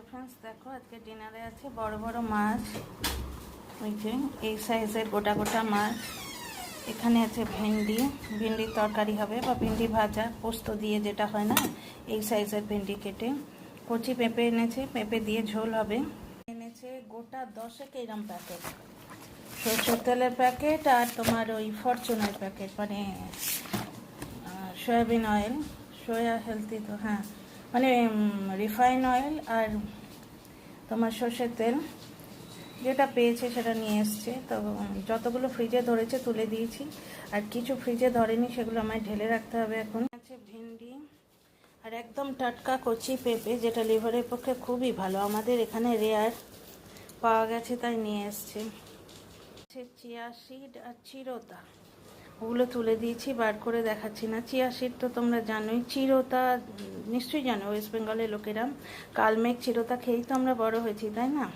Hello friends, দেখো আজকে ডিনারে আছে বড় বড় মাছ। ওই যে এই সাইজের গোটা গোটা মাছ। এখানে আছে ভেন্ডির তরকারি হবে বা ভেন্ডি ভাজা পোস্ত দিয়ে, যেটা হয় না, এই সাইজের ভেন্ডি কেটে। কচি পেঁপে এনেছে, পেঁপে দিয়ে ঝোল হবে। এনেছে গোটা 10 এইরকম প্যাকেট সরষের তেলের প্যাকেট, আর তোমার ওই ফরচুনের প্যাকেট, মানে সয়াবিন অয়েল, সোয়া হেলথি তো, হ্যাঁ, মানে রিফাইন অয়েল আর তোমার সর্ষের তেল, যেটা পেয়েছে সেটা নিয়ে এসছে। তো যতগুলো ফ্রিজে ধরেছে তুলে দিয়েছি, আর কিছু ফ্রিজে ধরেনি, সেগুলো আমায় ঢেলে রাখতে হবে। এখন আছে ভেন্ডি আর একদম টাটকা কচি পেঁপে, যেটা লিভারের পক্ষে খুবই ভালো, আমাদের এখানে রেয়ার পাওয়া গেছে তাই নিয়ে এসছে। চিয়া সিড আর চিরোতা, ওগুলো তুলে দিয়েছি, বার করে দেখাচ্ছি না। চিয়া সিড তো তোমরা জানোই, চিরোতা নিশ্চয়ই জানো, ওয়েস্ট বেঙ্গলের লোকেরা কালমেঘ চিরোতা খেয়েই তো আমরা বড় হয়েছি, তাই না?